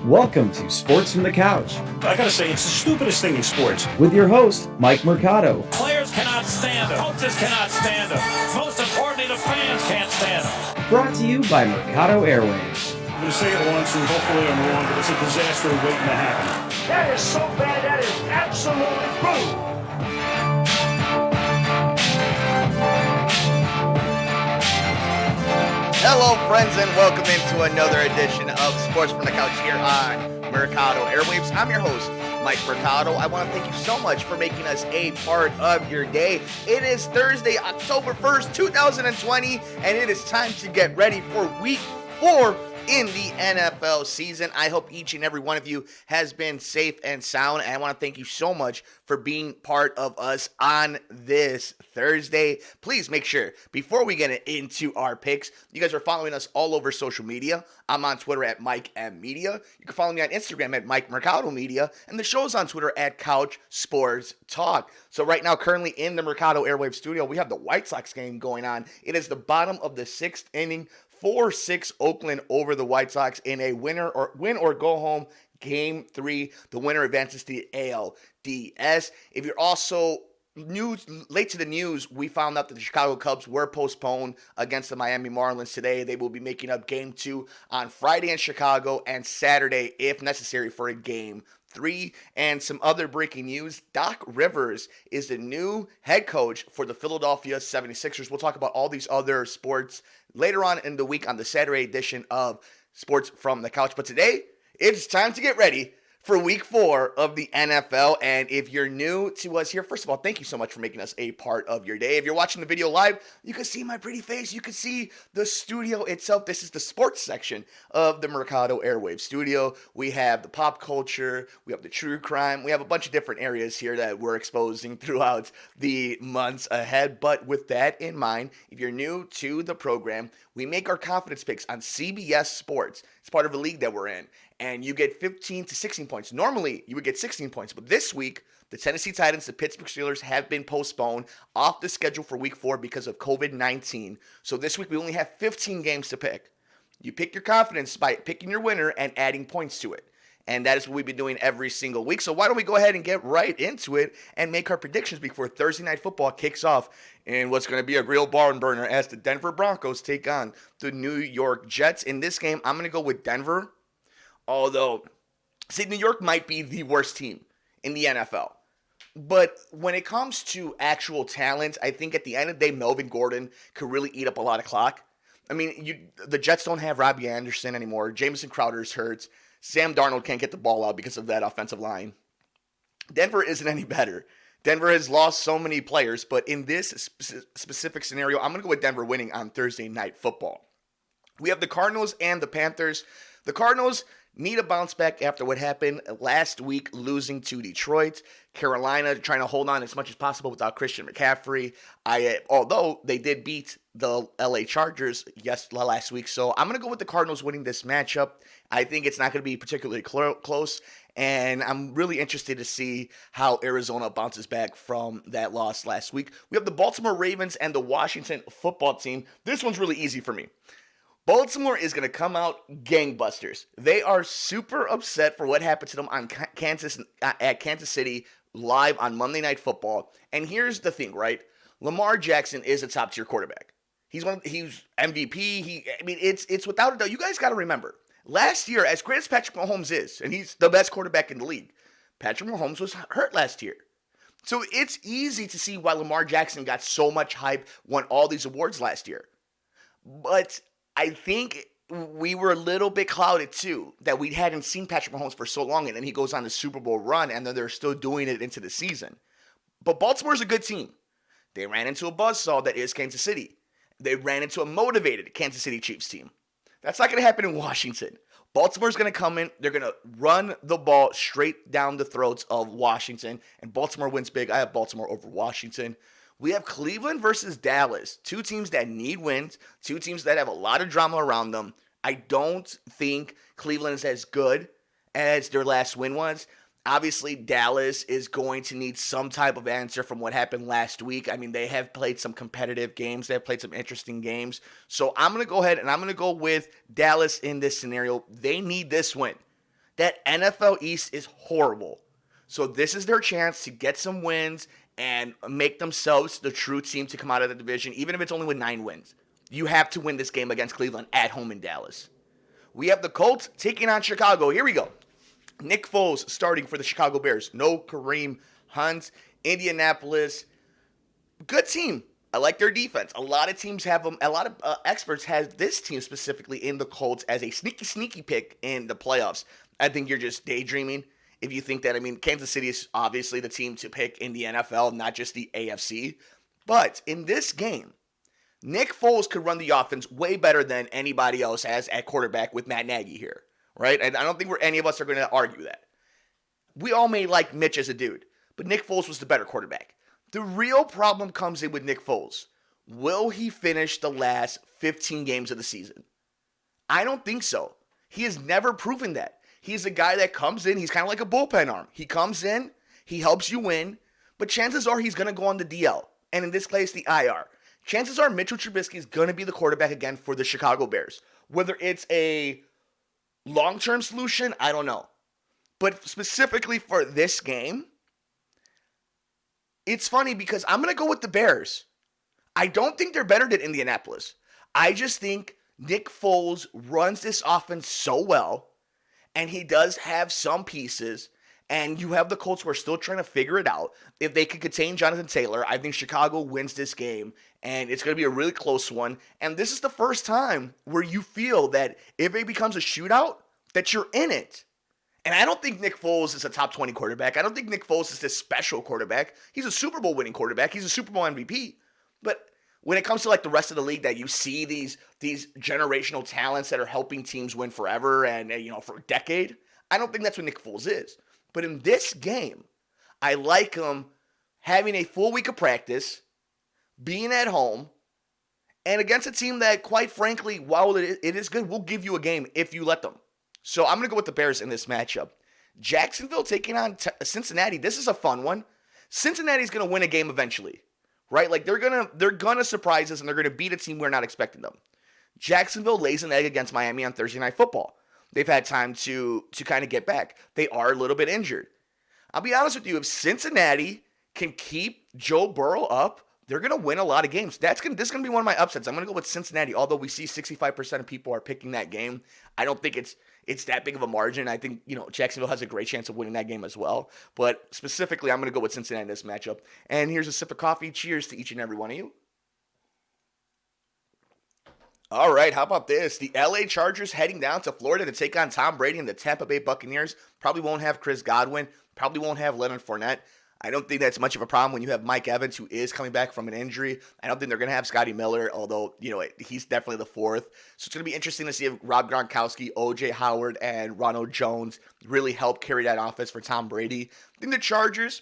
Welcome to Sports from the Couch I gotta say, it's the stupidest thing in sports. with your host, Mike Mercado. Players cannot stand him. Coaches cannot stand him. Most importantly, the fans can't stand him. Brought to you by Mercado Airwaves. I'm gonna say it once, and hopefully I'm wrong, but it's a disaster waiting to happen. That is so bad, that is absolutely brutal. Hello, friends, and welcome into another edition of Sports from the Couch here on Mercado Airwaves. I'm your host, Mike Mercado. I want to thank you so much for making us a part of your day. It is Thursday, October 1st, 2020, and it is time to get ready for Week 4 in the NFL season. I hope each and every one of you has been safe and sound, and I want to thank you so much for being part of us on this Thursday. Please make sure, before we get into our picks, you guys are following us all over social media. I'm on Twitter at Mike M Media. You can follow me on Instagram at Mike Mercado Media, and the show's on Twitter at Couch Sports Talk. So right now, currently in the Mercado Airwave studio, we have the White Sox game going on. It is the bottom of the 6th inning. 4-6 Oakland over the White Sox in a win or go home Game 3. The winner advances to the ALDS. If you're also late to the news, we found out that the Chicago Cubs were postponed against the Miami Marlins today. They will be making up Game 2 on Friday in Chicago and Saturday, if necessary, for a Game 3. And some other breaking news, Doc Rivers is the new head coach for the Philadelphia 76ers. We'll talk about all these other sports later on in the week on the Saturday edition of Sports from the Couch. But today, it's time to get ready for Week 4 of the NFL. And if you're new to us here, first of all, thank you so much for making us a part of your day. If you're watching the video live, you can see my pretty face. You can see the studio itself. This is the sports section of the Mercado Airwave studio. We have the pop culture. We have the true crime. We have a bunch of different areas here that we're exposing throughout the months ahead. But with that in mind, if you're new to the program, we make our confidence picks on CBS Sports. It's part of a league that we're in. And you get 15 to 16 points. Normally, you would get 16 points. But this week, the Tennessee Titans, the Pittsburgh Steelers have been postponed off the schedule for Week 4 because of COVID-19. So this week, we only have 15 games to pick. You pick your confidence by picking your winner and adding points to it. And that is what we've been doing every single week. So why don't we go ahead and get right into it and make our predictions before Thursday Night Football kicks off in what's going to be a real barn burner as the Denver Broncos take on the New York Jets. In this game, I'm going to go with Denver. Although, see, New York might be the worst team in the NFL. But when it comes to actual talent, I think at the end of the day, Melvin Gordon could really eat up a lot of clock. I mean, the Jets don't have Robbie Anderson anymore. Jamison Crowder's hurt. Sam Darnold can't get the ball out because of that offensive line. Denver isn't any better. Denver has lost so many players, but in this specific scenario, I'm going to go with Denver winning on Thursday Night Football. We have the Cardinals and the Panthers. The Cardinals need a bounce back after what happened last week, losing to Detroit. Carolina trying to hold on as much as possible without Christian McCaffrey. Although they did beat the LA Chargers last week. So I'm going to go with the Cardinals winning this matchup. I think it's not going to be particularly close. And I'm really interested to see how Arizona bounces back from that loss last week. We have the Baltimore Ravens and the Washington Football Team. This one's really easy for me. Baltimore is going to come out gangbusters. They are super upset for what happened to them on at Kansas City live on Monday Night Football. And here's the thing, right? Lamar Jackson is a top-tier quarterback. He's MVP. It's without a doubt. You guys got to remember, last year, as great as Patrick Mahomes is, and he's the best quarterback in the league, Patrick Mahomes was hurt last year. So it's easy to see why Lamar Jackson got so much hype, won all these awards last year. But I think we were a little bit clouded too, that we hadn't seen Patrick Mahomes for so long, and then he goes on the Super Bowl run, and then they're still doing it into the season. But Baltimore's a good team. They ran into a buzzsaw that is Kansas City. They ran into a motivated Kansas City Chiefs team. That's not going to happen in Washington. Baltimore's going to come in. They're going to run the ball straight down the throats of Washington, and Baltimore wins big. I have Baltimore over Washington. We have Cleveland versus Dallas, two teams that need wins, two teams that have a lot of drama around them. I don't think Cleveland is as good as their last win was. Obviously, Dallas is going to need some type of answer from what happened last week. I mean, they have played some competitive games. They have played some interesting games. So I'm going to go ahead and I'm going to go with Dallas in this scenario. They need this win. That NFL East is horrible. So this is their chance to get some wins and make themselves the true team to come out of the division, even if it's only with 9 wins. You have to win this game against Cleveland at home in Dallas. We have the Colts taking on Chicago. Here we go. Nick Foles starting for the Chicago Bears. No Kareem Hunt. Indianapolis. Good team. I like their defense. A lot of teams have them. A lot of experts have this team specifically in the Colts as a sneaky pick in the playoffs. I think you're just daydreaming if you think that. I mean, Kansas City is obviously the team to pick in the NFL, not just the AFC. But in this game, Nick Foles could run the offense way better than anybody else has at quarterback with Matt Nagy here, right? And I don't think any of us are going to argue that. We all may like Mitch as a dude, but Nick Foles was the better quarterback. The real problem comes in with Nick Foles. Will he finish the last 15 games of the season? I don't think so. He has never proven that. He's a guy that comes in, he's kind of like a bullpen arm. He comes in, he helps you win, but chances are he's going to go on the DL, and in this case, the IR. Chances are Mitchell Trubisky is going to be the quarterback again for the Chicago Bears. Whether it's a long-term solution, I don't know. But specifically for this game, it's funny because I'm going to go with the Bears. I don't think they're better than Indianapolis. I just think Nick Foles runs this offense so well, and he does have some pieces, and you have the Colts who are still trying to figure it out. If they can contain Jonathan Taylor, I think Chicago wins this game, and it's going to be a really close one. And this is the first time where you feel that if it becomes a shootout, that you're in it. And I don't think Nick Foles is a top 20 quarterback. I don't think Nick Foles is this special quarterback. He's a Super Bowl winning quarterback. He's a Super Bowl MVP. But when it comes to like the rest of the league, that you see these generational talents that are helping teams win forever and for a decade, I don't think that's what Nick Foles is. But in this game, I like him having a full week of practice, being at home, and against a team that, quite frankly, while it is good, will give you a game if you let them. So I'm going to go with the Bears in this matchup. Jacksonville taking on Cincinnati. This is a fun one. Cincinnati's going to win a game eventually, right? Like they're gonna surprise us and they're going to beat a team we're not expecting them. Jacksonville lays an egg against Miami on Thursday Night Football. They've had time to kind of get back. They are a little bit injured. I'll be honest with you, if Cincinnati can keep Joe Burrow up, they're going to win a lot of games. This is going to be one of my upsets. I'm going to go with Cincinnati, although we see 65% of people are picking that game. I don't think it's that big of a margin. I think, Jacksonville has a great chance of winning that game as well. But specifically, I'm going to go with Cincinnati in this matchup. And here's a sip of coffee. Cheers to each and every one of you. All right, how about this? The LA Chargers heading down to Florida to take on Tom Brady and the Tampa Bay Buccaneers. Probably won't have Chris Godwin. Probably won't have Leonard Fournette. I don't think that's much of a problem when you have Mike Evans, who is coming back from an injury. I don't think they're going to have Scotty Miller, although, he's definitely the fourth. So it's going to be interesting to see if Rob Gronkowski, O.J. Howard, and Ronald Jones really help carry that offense for Tom Brady. I think the Chargers,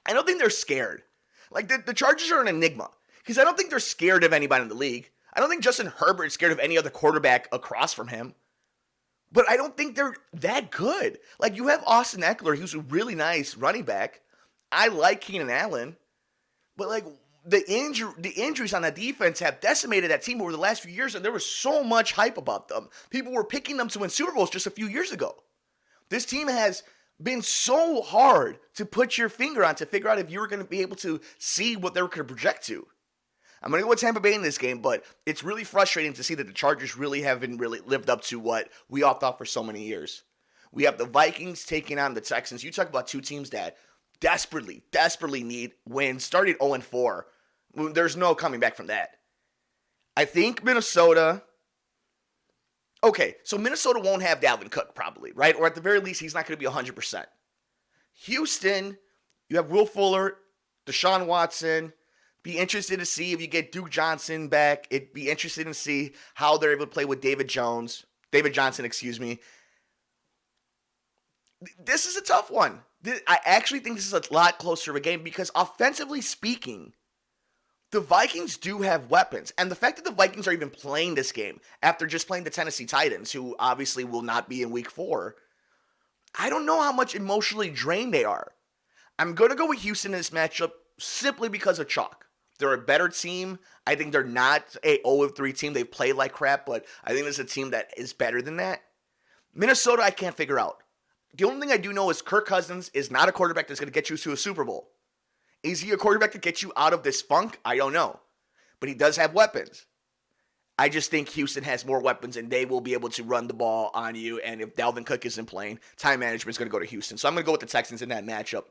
I don't think they're scared. Like, the Chargers are an enigma because I don't think they're scared of anybody in the league. I don't think Justin Herbert is scared of any other quarterback across from him. But I don't think they're that good. Like, you have Austin Eckler, who's a really nice running back. I like Keenan Allen. But, like, the injuries on that defense have decimated that team over the last few years, and there was so much hype about them. People were picking them to win Super Bowls just a few years ago. This team has been so hard to put your finger on to figure out if you were going to be able to see what they were going to project to. I'm going to go with Tampa Bay in this game, but it's really frustrating to see that the Chargers really haven't really lived up to what we all thought for so many years. We have the Vikings taking on the Texans. You talk about two teams that desperately need wins. Started 0-4. There's no coming back from that. I think Minnesota. Okay, so Minnesota won't have Dalvin Cook probably, right? Or at the very least, he's not going to be 100%. Houston, you have Will Fuller, Deshaun Watson. Be interested to see if you get Duke Johnson back. It'd be interesting to see how they're able to play with David Johnson. This is a tough one. I actually think this is a lot closer of a game because offensively speaking, the Vikings do have weapons. And the fact that the Vikings are even playing this game after just playing the Tennessee Titans, who obviously will not be in week 4, I don't know how much emotionally drained they are. I'm going to go with Houston in this matchup simply because of chalk. They're a better team. I think they're not a 0-3 team. They've played like crap, but I think there's a team that is better than that. Minnesota, I can't figure out. The only thing I do know is Kirk Cousins is not a quarterback that's going to get you to a Super Bowl. Is he a quarterback to get you out of this funk? I don't know. But he does have weapons. I just think Houston has more weapons and they will be able to run the ball on you. And if Dalvin Cook isn't playing, time management is going to go to Houston. So I'm going to go with the Texans in that matchup.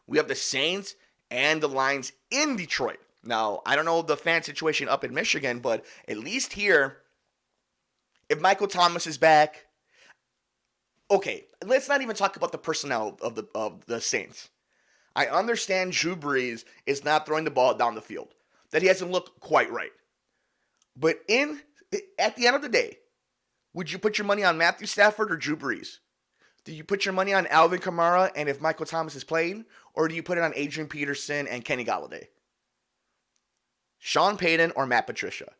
We have the Saints and the Lions in Detroit. Now, I don't know the fan situation up in Michigan, but at least here, if Michael Thomas is back, okay, let's not even talk about the personnel of the Saints. I understand Drew Brees is not throwing the ball down the field, that he hasn't looked quite right. But at the end of the day, would you put your money on Matthew Stafford or Drew Brees? Do you put your money on Alvin Kamara and if Michael Thomas is playing? Or do you put it on Adrian Peterson and Kenny Golladay? Sean Payton or Matt Patricia?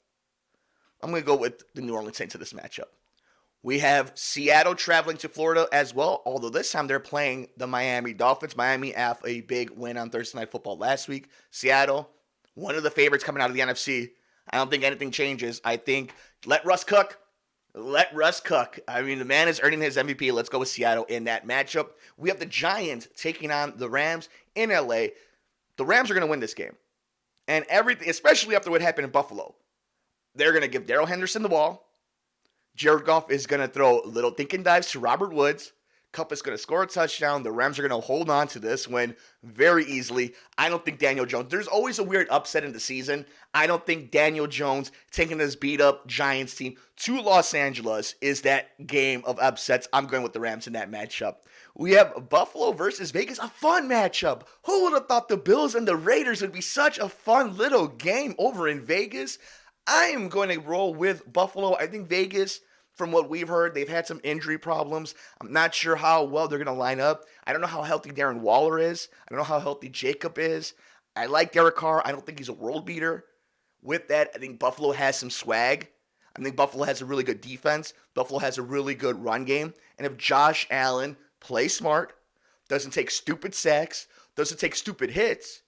I'm going to go with the New Orleans Saints in this matchup. We have Seattle traveling to Florida as well, although this time they're playing the Miami Dolphins. Miami have a big win on Thursday Night Football last week. Seattle, one of the favorites coming out of the NFC. I don't think anything changes. I think let Russ cook. Let Russ cook. I mean, the man is earning his MVP. Let's go with Seattle in that matchup. We have the Giants taking on the Rams in LA. The Rams are going to win this game. And everything, especially after what happened in Buffalo. They're going to give Darrell Henderson the ball. Jared Goff is going to throw little thinking dives to Robert Woods. Kupp is going to score a touchdown. The Rams are going to hold on to this win very easily. I don't think Daniel Jones, there's always a weird upset in the season. I don't think Daniel Jones taking this beat-up Giants team to Los Angeles is that game of upsets. I'm going with the Rams in that matchup. We have Buffalo versus Vegas, a fun matchup. Who would have thought the Bills and the Raiders would be such a fun little game over in Vegas? I am going to roll with Buffalo. I think Vegas, from what we've heard, they've had some injury problems. I'm not sure how well they're going to line up. I don't know how healthy Darren Waller is. I don't know how healthy Jacob is. I like Derek Carr. I don't think he's a world beater. With that, I think Buffalo has some swag. I think Buffalo has a really good defense. Buffalo has a really good run game. And if Josh Allen plays smart, doesn't take stupid sacks, doesn't take stupid hits,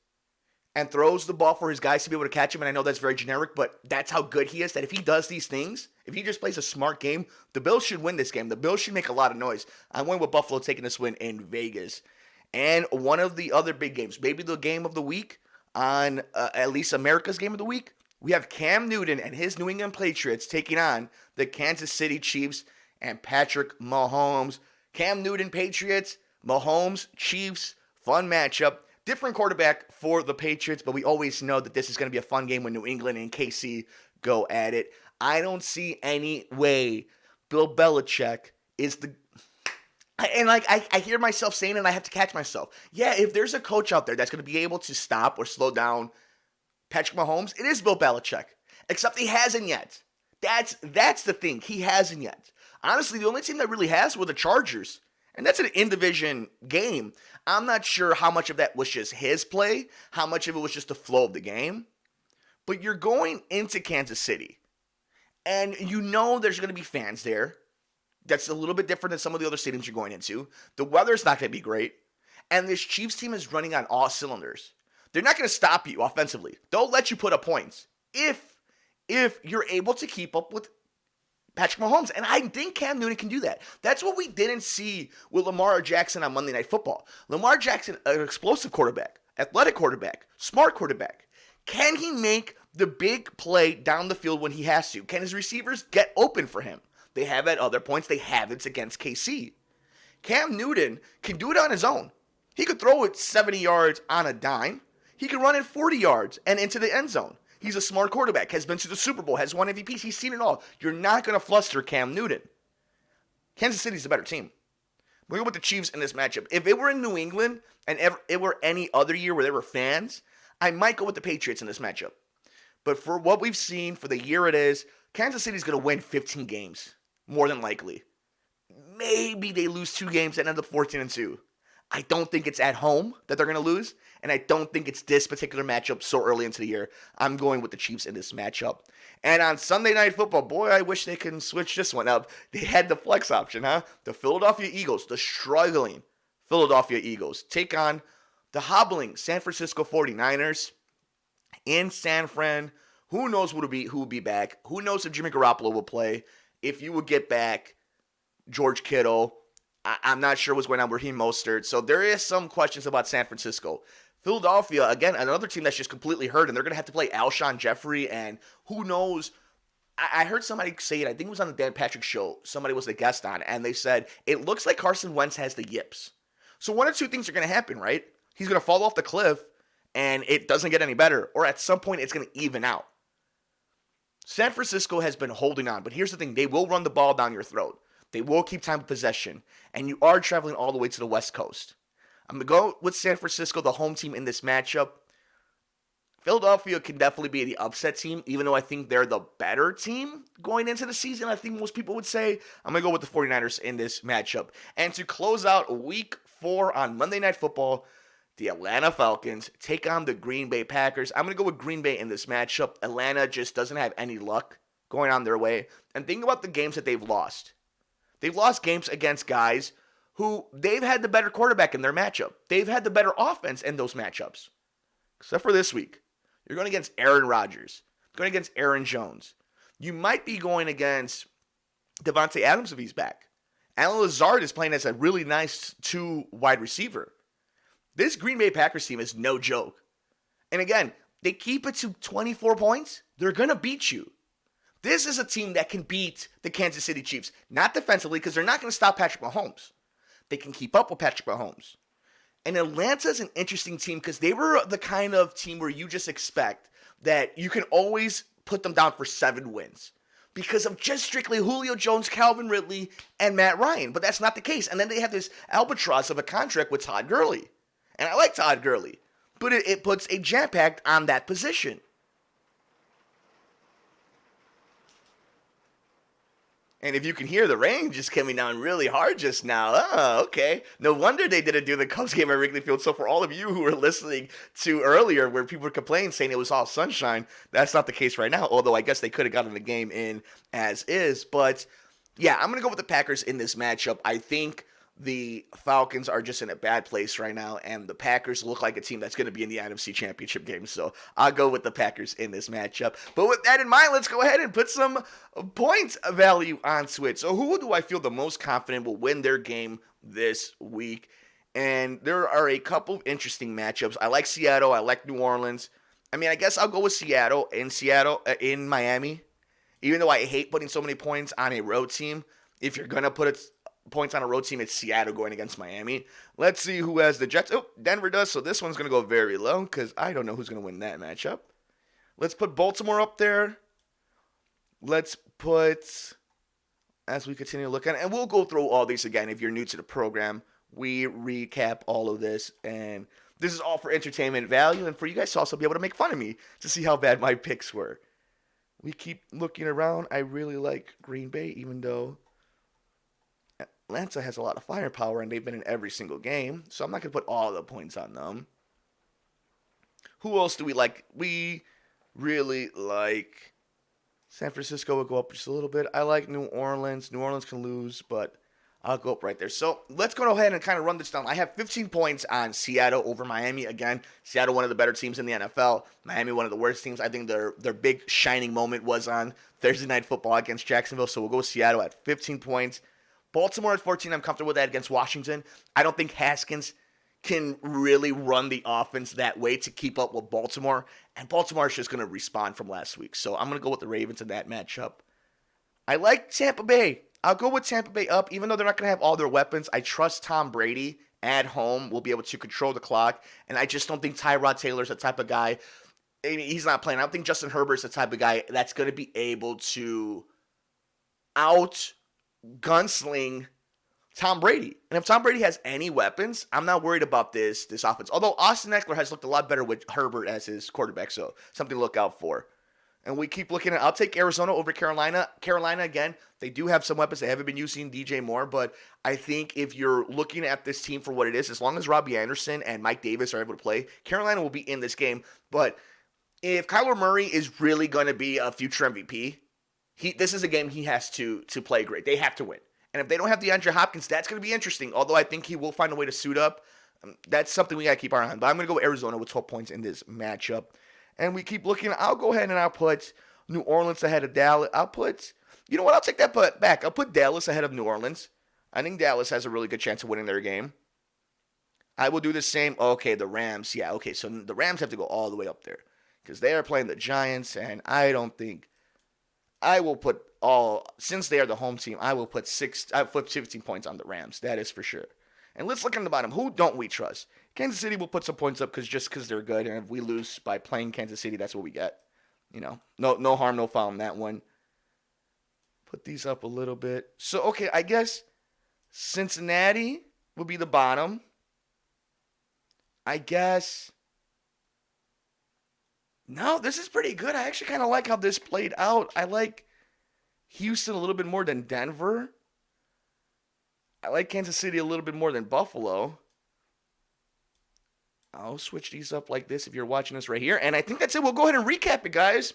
and throws the ball for his guys to be able to catch him, and I know that's very generic, but that's how good he is, that if he does these things, if he just plays a smart game, the Bills should win this game. The Bills should make a lot of noise. I went with Buffalo taking this win in Vegas. And one of the other big games, maybe the game of the week, on at least America's game of the week, we have Cam Newton and his New England Patriots taking on the Kansas City Chiefs and Patrick Mahomes. Cam Newton, Patriots, Mahomes, Chiefs, fun matchup. Different quarterback for the Patriots, but we always know that this is going to be a fun game when New England and KC go at it. I don't see any way Bill Belichick is the... And I hear myself saying it and I have to catch myself. Yeah, if there's a coach out there that's going to be able to stop or slow down Patrick Mahomes, it is Bill Belichick. Except he hasn't yet. That's the thing. He hasn't yet. Honestly, the only team that really has were the Chargers. And that's an in-division game. I'm not sure how much of that was just his play, how much of it was just the flow of the game. But you're going into Kansas City, and you know there's going to be fans there. That's a little bit different than some of the other stadiums you're going into. The weather's not going to be great, and this Chiefs team is running on all cylinders. They're not going to stop you offensively. They'll let you put up points if you're able to keep up with Patrick Mahomes, and I think Cam Newton can do that. That's what we didn't see with Lamar Jackson on Monday Night Football. Lamar Jackson, an explosive quarterback, athletic quarterback, smart quarterback. Can he make the big play down the field when he has to? Can his receivers get open for him? They have at other points. They haven't against KC. Cam Newton can do it on his own. He could throw it 70 yards on a dime. He can run it 40 yards and into the end zone. He's a smart quarterback, has been to the Super Bowl, has won MVPs. He's seen it all. You're not going to fluster Cam Newton. Kansas City's the better team. We're going with the Chiefs in this matchup. If it were in New England and it were any other year where there were fans, I might go with the Patriots in this matchup. But for what we've seen, for the year it is, Kansas City's going to win 15 games, more than likely. Maybe they lose 2 games and end up 14-2. I don't think it's at home that they're going to lose, and I don't think it's this particular matchup so early into the year. I'm going with the Chiefs in this matchup. And on Sunday Night Football, boy, I wish they could switch this one up. They had the flex option, huh? The Philadelphia Eagles, the struggling Philadelphia Eagles, take on the hobbling San Francisco 49ers in San Fran. Who knows who will be back? Who knows if Jimmy Garoppolo will play? If you would get back George Kittle, I'm not sure what's going on with Raheem Mostert. So there is some questions about San Francisco. Philadelphia, again, another team that's just completely hurt, and they're going to have to play Alshon Jeffrey, and who knows. I heard somebody say it, I think it was on the Dan Patrick show, somebody was the guest on, and they said, it looks like Carson Wentz has the yips. So one or two things are going to happen, right? He's going to fall off the cliff, and it doesn't get any better, or at some point it's going to even out. San Francisco has been holding on, but here's the thing, they will run the ball down your throat. They will keep time of possession, and you are traveling all the way to the West Coast. I'm going to go with San Francisco, the home team in this matchup. Philadelphia can definitely be the upset team, even though I think they're the better team going into the season. I think most people would say. I'm going to go with the 49ers in this matchup. And to close out week 4 on Monday Night Football, the Atlanta Falcons take on the Green Bay Packers. I'm going to go with Green Bay in this matchup. Atlanta just doesn't have any luck going on their way. And think about the games that they've lost. They've lost games against guys who they've had the better quarterback in their matchup. They've had the better offense in those matchups. Except for this week. You're going against Aaron Rodgers. Going against Aaron Jones. You might be going against Devontae Adams if he's back. Alan Lazard is playing as a really nice 2 wide receiver. This Green Bay Packers team is no joke. And again, they keep it to 24 points. They're going to beat you. This is a team that can beat the Kansas City Chiefs. Not defensively, because they're not going to stop Patrick Mahomes. They can keep up with Patrick Mahomes. And Atlanta's an interesting team because they were the kind of team where you just expect that you can always put them down for 7 wins because of just strictly Julio Jones, Calvin Ridley, and Matt Ryan. But that's not the case. And then they have this albatross of a contract with Todd Gurley. And I like Todd Gurley, but it puts a jam pack on that position. And if you can hear the rain just coming down really hard just now, okay. No wonder they didn't do the Cubs game at Wrigley Field. So for all of you who were listening to earlier where people were complaining saying it was all sunshine, that's not the case right now. Although I guess they could have gotten the game in as is. But yeah, I'm going to go with the Packers in this matchup. I think the Falcons are just in a bad place right now, and the Packers look like a team that's going to be in the NFC Championship game. So I'll go with the Packers in this matchup. But with that in mind, let's go ahead and put some points value onto it. So who do I feel the most confident will win their game this week? And there are a couple of interesting matchups. I like Seattle. I like New Orleans. I mean, I guess I'll go with Seattle in Miami. Even though I hate putting so many points on a road team, if you're going to put points on a road team, it's Seattle going against Miami. Let's see who has the Jets. Oh, Denver does, so this one's going to go very low because I don't know who's going to win that matchup. Let's put Baltimore up there. Let's put, as we continue to look at it, and we'll go through all these again if you're new to the program. We recap all of this, and this is all for entertainment value and for you guys to also be able to make fun of me to see how bad my picks were. We keep looking around. I really like Green Bay, even though Atlanta has a lot of firepower, and they've been in every single game, so I'm not going to put all the points on them. Who else do we like? We really like San Francisco will go up just a little bit. I like New Orleans. New Orleans can lose, but I'll go up right there. So let's go ahead and kind of run this down. I have 15 points on Seattle over Miami. Again, Seattle, one of the better teams in the NFL. Miami, one of the worst teams. I think their big shining moment was on Thursday Night Football against Jacksonville, so we'll go with Seattle at 15 points. Baltimore at 14, I'm comfortable with that against Washington. I don't think Haskins can really run the offense that way to keep up with Baltimore. And Baltimore is just going to respond from last week. So I'm going to go with the Ravens in that matchup. I like Tampa Bay. I'll go with Tampa Bay up. Even though they're not going to have all their weapons, I trust Tom Brady at home will be able to control the clock. And I just don't think Tyrod Taylor's the type of guy. I mean, he's not playing. I don't think Justin Herbert's the type of guy that's going to be able to gunsling Tom Brady. And if Tom Brady has any weapons, I'm not worried about this offense. Although Austin Eckler has looked a lot better with Herbert as his quarterback, so something to look out for. And we keep looking at, I'll take Arizona over Carolina. Carolina, again, they do have some weapons. They haven't been using DJ Moore, but I think if you're looking at this team for what it is, as long as Robbie Anderson and Mike Davis are able to play, Carolina will be in this game. But if Kyler Murray is really going to be a future MVP, this is a game he has to play great. They have to win. And if they don't have DeAndre Hopkins, that's going to be interesting. Although I think he will find a way to suit up. That's something we got to keep our eye on. But I'm going to go with Arizona with 12 points in this matchup. And we keep looking. I'll go ahead and I'll put New Orleans ahead of Dallas. You know what? I'll take that back. I'll put Dallas ahead of New Orleans. I think Dallas has a really good chance of winning their game. I will do the same. Okay, the Rams. Yeah, okay, so the Rams have to go all the way up there because they are playing the Giants, and I don't think I will put since they are the home team, I will put 15 points on the Rams. That is for sure. And let's look on the bottom. Who don't we trust? Kansas City will put some points up because they're good, and if we lose by playing Kansas City, that's what we get. No harm, no foul in that one. Put these up a little bit. So, okay, I guess Cincinnati will be the bottom. I guess. No, this is pretty good. I actually kind of like how this played out. I like Houston a little bit more than Denver. I like Kansas City a little bit more than Buffalo. I'll switch these up like this if you're watching this right here. And I think that's it. We'll go ahead and recap it, guys.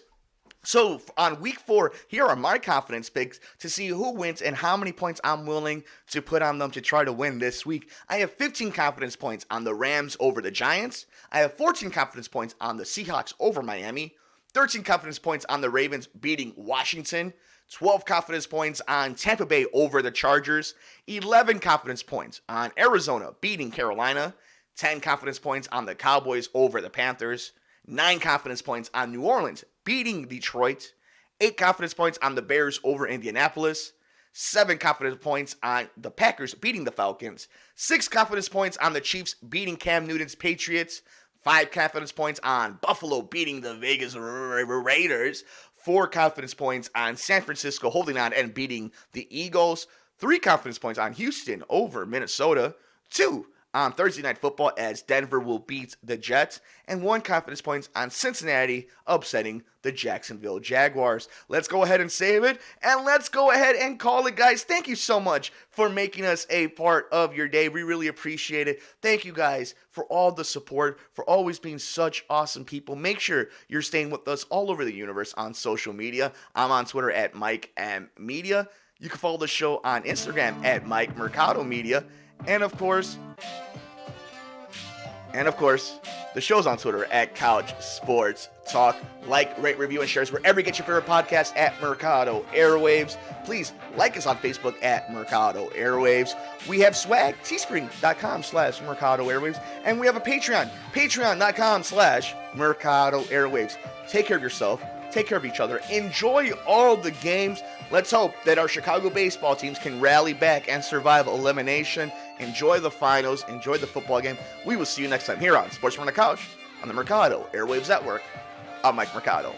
So on week 4, here are my confidence picks to see who wins and how many points I'm willing to put on them to try to win this week. I have 15 confidence points on the Rams over the Giants. I have 14 confidence points on the Seahawks over Miami. 13 confidence points on the Ravens beating Washington. 12 confidence points on Tampa Bay over the Chargers. 11 confidence points on Arizona beating Carolina. 10 confidence points on the Cowboys over the Panthers. 9 confidence points on New Orleans beating Detroit. 8 confidence points on the Bears over Indianapolis. 7 confidence points on the Packers beating the Falcons. 6 confidence points on the Chiefs beating Cam Newton's Patriots. 5 confidence points on Buffalo beating the Vegas Raiders. 4 confidence points on San Francisco holding on and beating the Eagles. 3 confidence points on Houston over Minnesota. 2 on Thursday Night Football as Denver will beat the Jets, and 1 confidence points on Cincinnati upsetting the Jacksonville Jaguars. Let's go ahead and save it, and let's go ahead and call it, guys. Thank you so much for making us a part of your day. We really appreciate it. Thank you guys for all the support, for always being such awesome people. Make sure you're staying with us all over the universe on social media. I'm on Twitter at MikeMMedia. You can follow the show on Instagram at Mike Mercado Media. And of course, the show's on Twitter at Couch Sports Talk. Like, rate, review, and shares wherever you get your favorite podcast at Mercado Airwaves. Please like us on Facebook at Mercado Airwaves. We have swag, teespring.com/Mercado Airwaves. And we have a Patreon, patreon.com/Mercado Airwaves. Take care of yourself. Take care of each other. Enjoy all the games. Let's hope that our Chicago baseball teams can rally back and survive elimination. Enjoy the finals. Enjoy the football game. We will see you next time here on Sports from the Couch on the Mercado Airwaves Network. I'm Mike Mercado.